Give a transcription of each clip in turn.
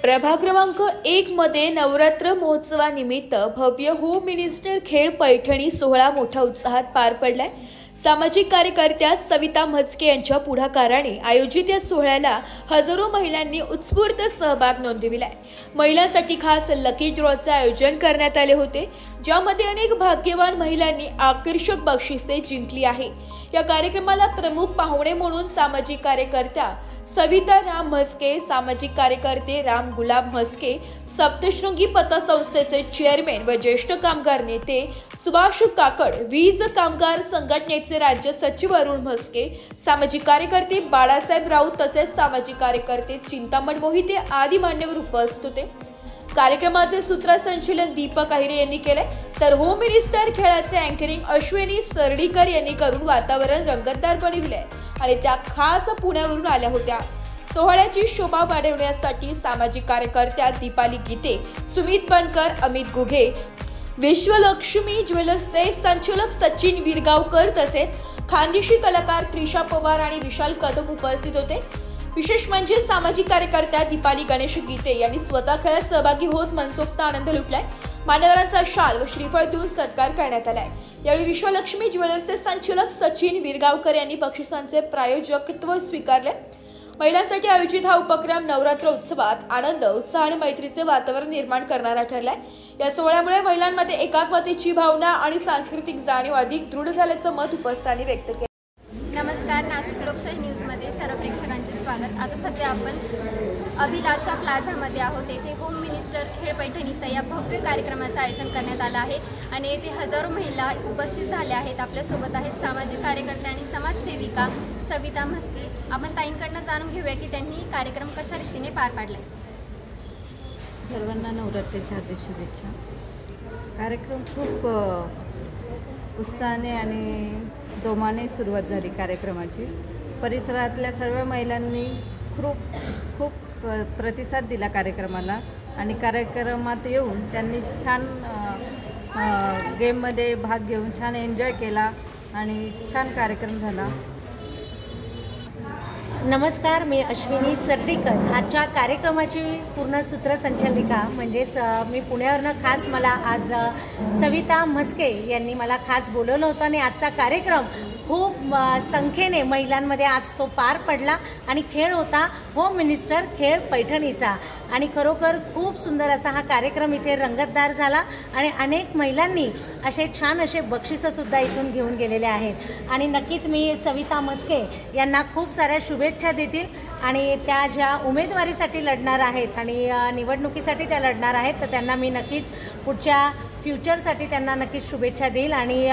प्रभाग क्रमांक 1 मध्ये नवरात्र महोत्सवानिमित्त भव्य होम मिनिस्टर खेळ पैठणी सोहळा मोठ्या उत्साहात पार पडलाय। सामाजिक कार्यकर्त्या सविता म्हस्के यांच्या पुढाकाराने आयोजित या सोहळ्याला हजारो महिलांनी उत्स्फूर्त सहभाग नोंदविलाय। महिलांसाठी खास लकी ड्रॉचे आयोजन करण्यात आले होते, ज्यामध्ये अनेक भाग्यवान महिलांनी आकर्षक बक्षिसे जिंकली आहे। या कार्यक्रमाला प्रमुख पाहुणे म्हणून सामाजिक कार्यकर्त्या सविता राम म्हस्के, सामाजिक कार्यकर्ते राम गुलाब म्हस्के, सप्तशृंगी पतसंस्थेचे चेअरमॅन व ज्येष्ठ कामगार नेते सुभाष काकड, वीज कामगार संघटनेचे राज्य सचिव अरुण म्हस्के, सामाजिक कार्यकर्ते बाळासाहेब राऊत तसेच सामाजिक कार्यकर्ते चिंतामण मोहिते आदी मान्यवर उपस्थित होते। कार्यक्रमाचे सूत्रसंचालन दीपक आहिरे यांनी केले, तर होम मिनिस्टर खेळाचे अँकरिंग अश्विनी सरडीकर यांनी करून वातावरण रंगतदार बनविले आणि त्या खास पुण्यावरून आल्या होत्या। सोहळ्याची शोभा वाढवण्यासाठी सामाजिक कार्यकर्त्या दीपाली गीते, सुमित बनकर, अमित गुघे, विश्वलक्ष्मी ज्वेलर्सचे संचालक सचिन विरगावकर तसेच खानदेशी कलाकार त्रिशा पवार आणि विशाल कदम उपस्थित होते। विशेष म्हणजे सामाजिक कार्यकर्त्या दीपाली गणेश गीते यांनी स्वतः खेळात सहभागी होत मनसोक्त आनंद लुटलाय। मान्यवरांचा शाल व श्रीफळ देऊन सत्कार करण्यात आलाय। यावेळी विश्वलक्ष्मी ज्वेलर्सचे संचालक सचिन विरगावकर यांनी बक्षिसांचे प्रायोजकत्व स्वीकारले। महिलांसाठी आयोजित हा उपक्रम नवरात्र उत्सवात आनंद, उत्साह आणि मैत्रीचे वातावरण निर्माण करणारा ठरलाय। या सोहळ्यामुळे महिलांमध्ये एकात्मतेची भावना आणि सांस्कृतिक जाणीव अधिक दृढ झाल्याचं मत उपस्थितांनी व्यक्त केलं। नमस्कार, नाशिक लोकशाही न्यूजमध्ये सर्व प्रेक्षकांचे स्वागत। आता सध्या आपण अभिलाषा प्लाझामध्ये आहोत। येथे होम मिनिस्टर खेळ पैठणीचा या भव्य कार्यक्रमाचं आयोजन करण्यात आलं आहे आणि येथे हजारो महिला उपस्थित झाल्या आहेत। आपल्यासोबत आहेत सामाजिक कार्यकर्ते आणि समाजसेविका सविता म्हस्के। आपण ताईंकडनं जाणून घेऊया की त्यांनी कार्यक्रम कशा रीतीने पार पाडलाय। सर्वांना नवरात्रीच्या हार्दिक शुभेच्छा। कार्यक्रम खूप उत्साहाने आणि जोमाने सुरुवात झाली कार्यक्रमाची। परिसरातल्या सर्व महिलांनी खूप प्रतिसाद दिला कार्यक्रमाला आणि कार्यक्रमात येऊन त्यांनी छान गेममध्ये भाग घेऊन छान एन्जॉय केला आणि छान कार्यक्रम झाला। नमस्कार, मी अश्विनी सरडीकर, आजच्या कार्यक्रमाची पूर्ण सूत्रसंचालिका। म्हणजेच मी पुण्यावरनं खास मला आज सविता म्हस्के यांनी मला खास बोलवलं होतं आणि आजचा कार्यक्रम खूप संख्येने महिलांमध्ये आज तो पार पडला आणि खेळ होता होम मिनिस्टर खेळ पैठणीचा आणि खरोखर खूप सुंदर असा हा कार्यक्रम इथे रंगतदार झाला आणि अनेक महिलांनी असे छान असे बक्षिसंसुद्धा इथून घेऊन गेलेले आहेत आणि नक्कीच मी सविता म्हस्के यांना खूप साऱ्या शुभेच्छा देतील आणि त्या ज्या उमेदवारीसाठी लढणार आहेत आणि निवडणुकीसाठी त्या लढणार आहेत तर त्यांना मी नक्कीच पुढच्या फ्युचरसाठी त्यांना नक्कीच शुभेच्छा देईल आणि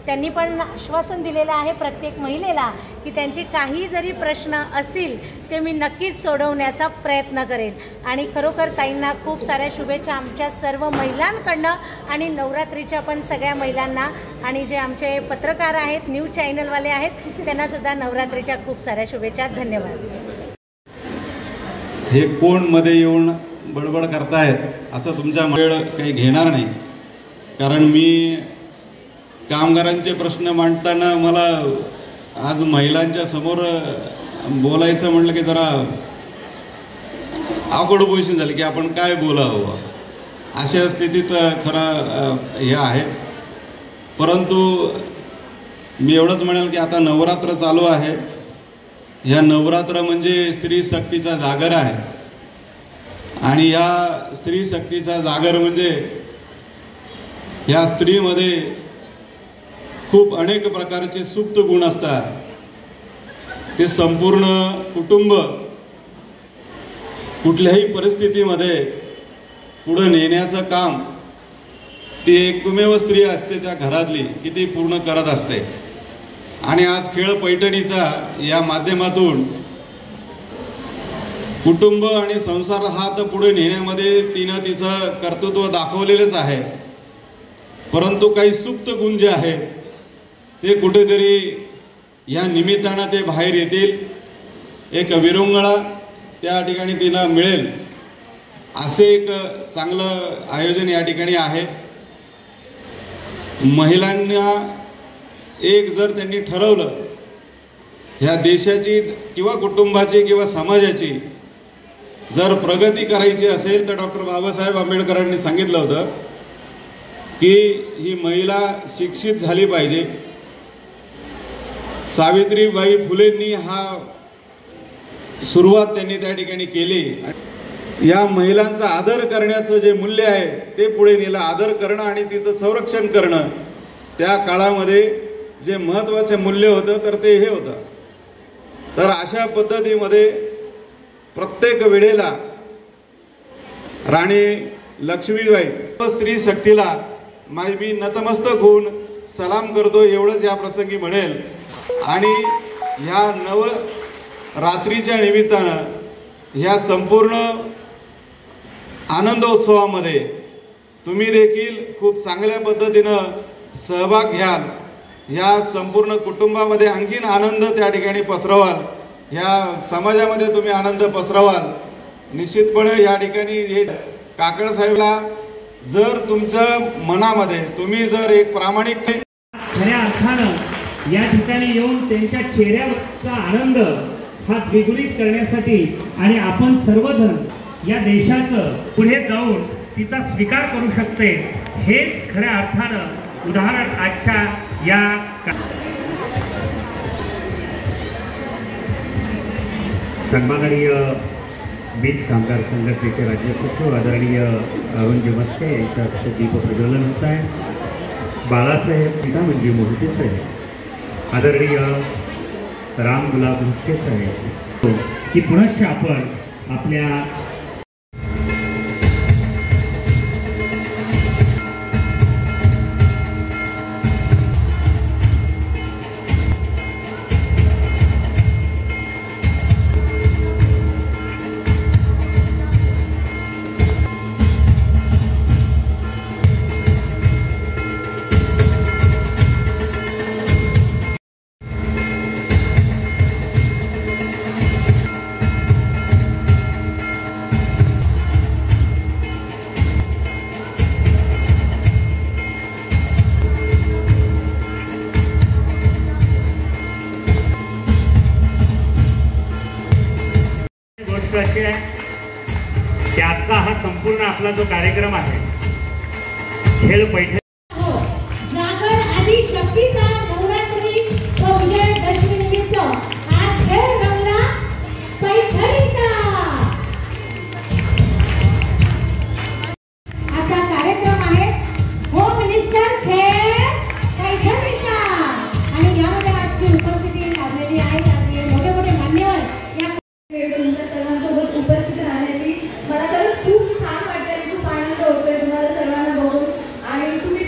त्यांनी पण आश्वासन दिलेलं आहे प्रत्येक महिलेला की त्यांचे काही जरी प्रश्न असतील ते मी नक्कीच सोडवण्याचा प्रयत्न करेन आणि खरोखर ताईंना खूप साऱ्या शुभेच्छा आमच्या सर्व महिलांकडनं आणि नवरात्रीच्या पण सगळ्या महिलांना आणि जे आमचे पत्रकार आहेत, न्यूज चॅनलवाले आहेत त्यांनासुद्धा नवरात्रीच्या खूप साऱ्या शुभेच्छा। धन्यवाद। हे कोण मध्ये येऊन बडबड करतायत असं तुमच्या वेळ काही घेणार नाही, कारण मी कामगारांचे प्रश्न मांडताना मला आज महिलांच्या समोर बोलायचं म्हटलं की जरा अवघड पोझिशन झाली की आपण काय बोलावं अशा स्थितीत खरं हे आहे। परंतु मी एवढंच म्हणेल की आता नवरात्र चालू आहे। ह्या नवरात्र म्हणजे स्त्री शक्तीचा जागर आहे आणि या स्त्री शक्तीचा जागर म्हणजे या स्त्रीमध्ये खूप अनेक प्रकारचे सुप्त गुण असतात। ते संपूर्ण कुटुंब कुठल्याही परिस्थितीमध्ये पुढे नेण्याचं काम ती एकमेव स्त्री असते त्या घरातली की ती पूर्ण करत असते आणि आज खेळ पैठणीचा या माध्यमातून कुटुंब आणि संसार हा तर पुढे नेण्यामध्ये तिनं तिचं कर्तृत्व दाखवलेलंच आहे, परंतु काही सुप्त गुण जे आहेत ते कुठेतरी या निमित्तानं ते बाहेर येतील। एक विरंगुळा त्या ठिकाणी तिला मिळेल असे एक चांगलं आयोजन या ठिकाणी आहे। महिलांना एक जर त्यांनी ठरवलं ह्या देशाची किंवा कुटुंबाची किंवा समाजाची जर प्रगती करायची असेल तर डॉक्टर बाबासाहेब आंबेडकरांनी सांगितलं होतं की ही महिला शिक्षित झाली पाहिजे. सावित्रीबाई फुलेंनी हा सुरुवात त्यांनी त्या ठिकाणी केली. या महिलांचा आदर करण्याचं जे मूल्य आहे ते पुढे नेलं. आदर करणं आणि तिचं संरक्षण करणं त्या काळामध्ये जे महत्त्वाचं मूल्य होतं तर ते हे होतं. तर अशा पद्धतीमध्ये प्रत्येक वेळेला राणी लक्ष्मीबाई स्त्री शक्तीला मी नतमस्तक होऊन सलाम करतो एवढंच या प्रसंगी म्हणेल. आणि ह्या नवरात्रीच्या निमित्तानं ह्या संपूर्ण आनंदोत्सवामध्ये तुम्ही देखील खूप चांगल्या पद्धतीनं सहभाग घ्याल. ह्या संपूर्ण कुटुंबामध्ये आणखीन आनंद त्या ठिकाणी पसरवाल. ह्या समाजामध्ये तुम्ही आनंद पसरवाल. निश्चितपणे या ठिकाणी हे काकड साहेबला जर तुमच्या मनामध्ये तुम्ही जर एक प्रामाणिक खऱ्या अर्थानं या ठिकाणी येऊन त्यांच्या चेहऱ्यावरचा आनंद हा द्विगुणित करण्यासाठी आणि आपण सर्वजण या देशाचं पुढे जाऊन तिचा स्वीकार करू शकते हेच खऱ्या अर्थानं उदाहरण आजच्या या सन्माननीय बीज कामगार संघटनेचे राज्य सचिव आदरणीय अरुणजी मस्के यांच्या हस्ते दीप प्रज्वलन होत आहे. बाळासाहेब पिता म्हणजे मोहिते साहेब, आदरणीय राम गुलाब मस्के साहेब की पुनश्च आपण आपल्या अशी आहे की आजचा हा संपूर्ण आपला जो कार्यक्रम आहे खेळ पैठणी जागर आदि शक्तीचा नवरात्री व विजयादशमी निमित्त आज खेळ रंगला पैठणीचा. आता कार्यक्रम आहे होम मिनिस्टर खेळ पैठणीचा आणि यामध्ये आजची उपस्थिती लाभलेली आहे. त्याचे मोठे मोठे मान्यवर तुमच्या सर्वांसोबत उपस्थित राहण्याची मला खरंच खूप छान वाटतंय. खूप आनंद होतोय तुम्हाला सर्वांना बघून आणि तुम्ही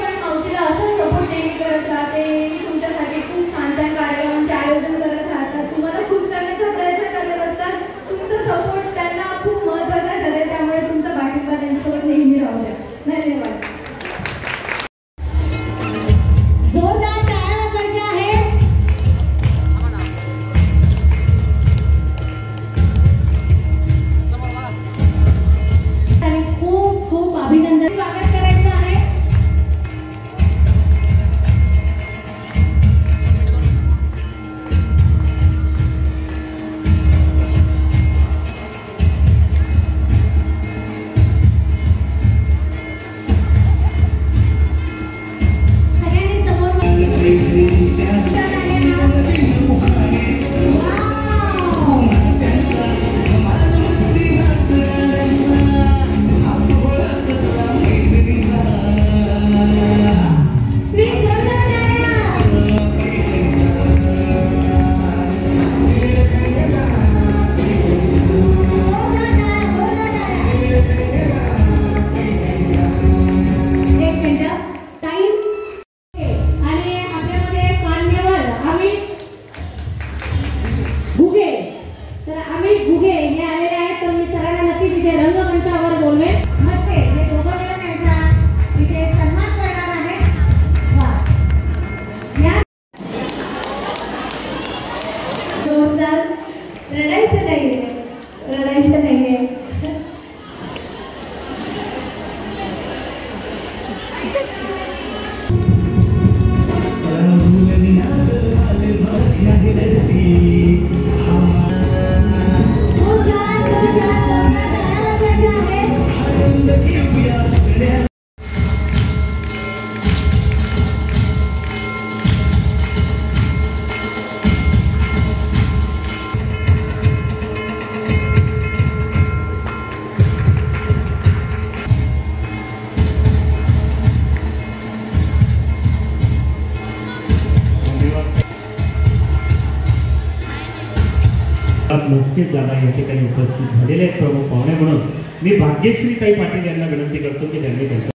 म्हस्के दादा या ठिकाणी उपस्थित झालेले आहेत प्रमुख पाहुणे म्हणून. मी भाग्यश्रीताई पाटील यांना विनंती करतो की त्यांनी त्यांचं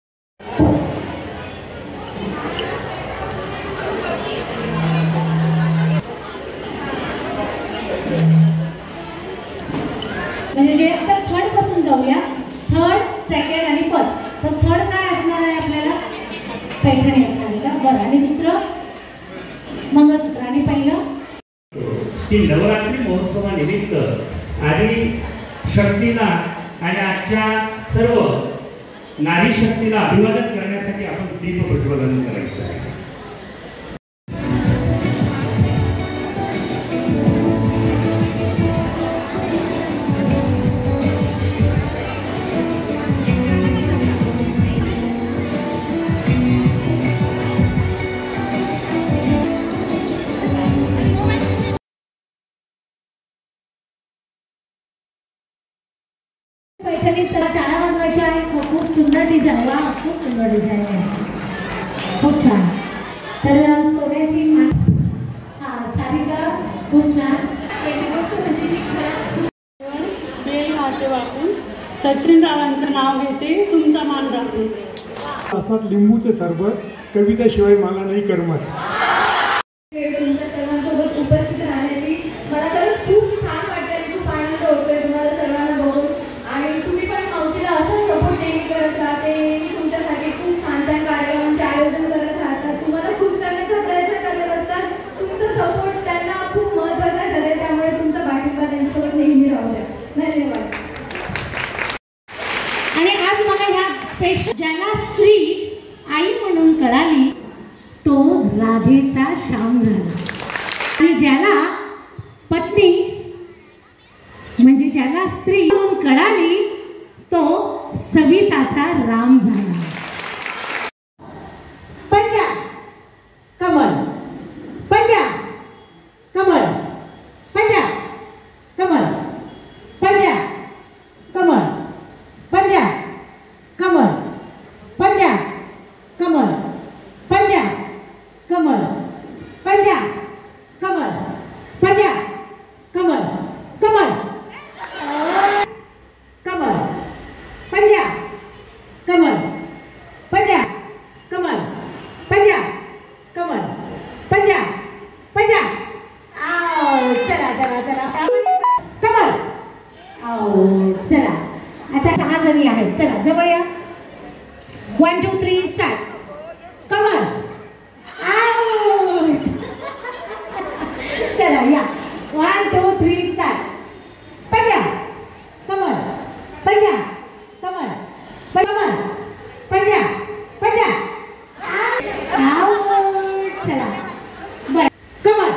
म्हणजे आता थर्ड पासून जाऊया. थर्ड, सेकंड आणि फर्स्ट. तर थर्ड काय असणार आहे आपल्याला? पैठणी असणार आहे का? बरं. आणि दुसरं मंगळसूत्र. आणि पहिलं की नवरात्री महोत्सवानिमित्त आणि शक्तीला आणि आजच्या सर्व नारी शक्तीला अभिवादन करण्यासाठी आपण दीप प्रज्वलन करायचं आहे. पैठणी टाळा वाजवायची आहे. खूप सुंदर डिझाईन. वा, खूप सुंदर डिझाईन आहे. खूप छान. तर सोन्याची सारिका खूप छान. पहिली गोष्ट म्हणजे मी वेळ भाषे वापरून सचिन रावांचं नाव घ्यायचे, तुमचा मान राखून. असाच लिंबूचे सरबत कवितेशिवाय मला नाही करमत. तुमच्या सर्वांसोबत उपस्थित राहण्याची मला खरंच खूप छान वाटतं. खूप आनंद होतोय तुम्हाला सर्वांना बघून. आणि तुम्ही पण मावशीला असं सपोर्ट नेहमी करत राहते. मी तुमच्यासाठी खूप छान छान कार्यक्रमांचे आयोजन करत राहतात. तुम्हाला खुश करण्याचा प्रयत्न करत असतात. तुमचा सपोर्ट त्यांना खूप महत्त्वाचा ठरेल. त्यामुळे तुमचा पाठिंबा त्यांच्यासोबत नेहमी राहू द्या. धन्यवाद. आणि आज मला ह्या स्पेशल ज्याला स्त्री आई म्हणून कळाली तो राधेचा श्याम झाला. आणि ज्याला पत्नी म्हणजे ज्याला स्त्री म्हणून कळाली तो सविताचा राम झाला. पंजा कमळ, पंजा कमळ, पंजा कमळ, पंजा कमळ, पंजा कमळ, पंजा कमळ, पंजा कमळ, पंजा कमळ, पंजा कमळ, कमळ कमळ, पंजा कमळ, पंजा कमळ, पंजा कमळ, पंजा पंजा. चला चला चला कमळ. चला आता 6 जणी आहेत. चला जवळ या. 1 2 3 स्टार्ट. कमळ. चला या. 1 2 3 स्टार्ट. पंजा कमळ, पंजा कमळ, कमळ, पंजा पंजा. चला बरं. कमळ,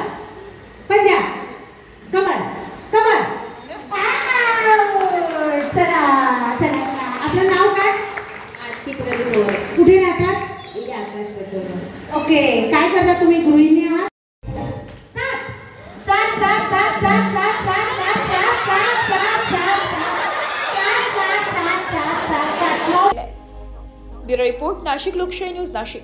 पंजा, कमळ, कमळ. चला चला. आपलं नाव काय? कुठे राहतात? ओके. काय करता तुम्ही? गृहिणी आहात? ब्युरो रिपोर्ट, नाशिक लोकशाही न्यूज, नाशिक.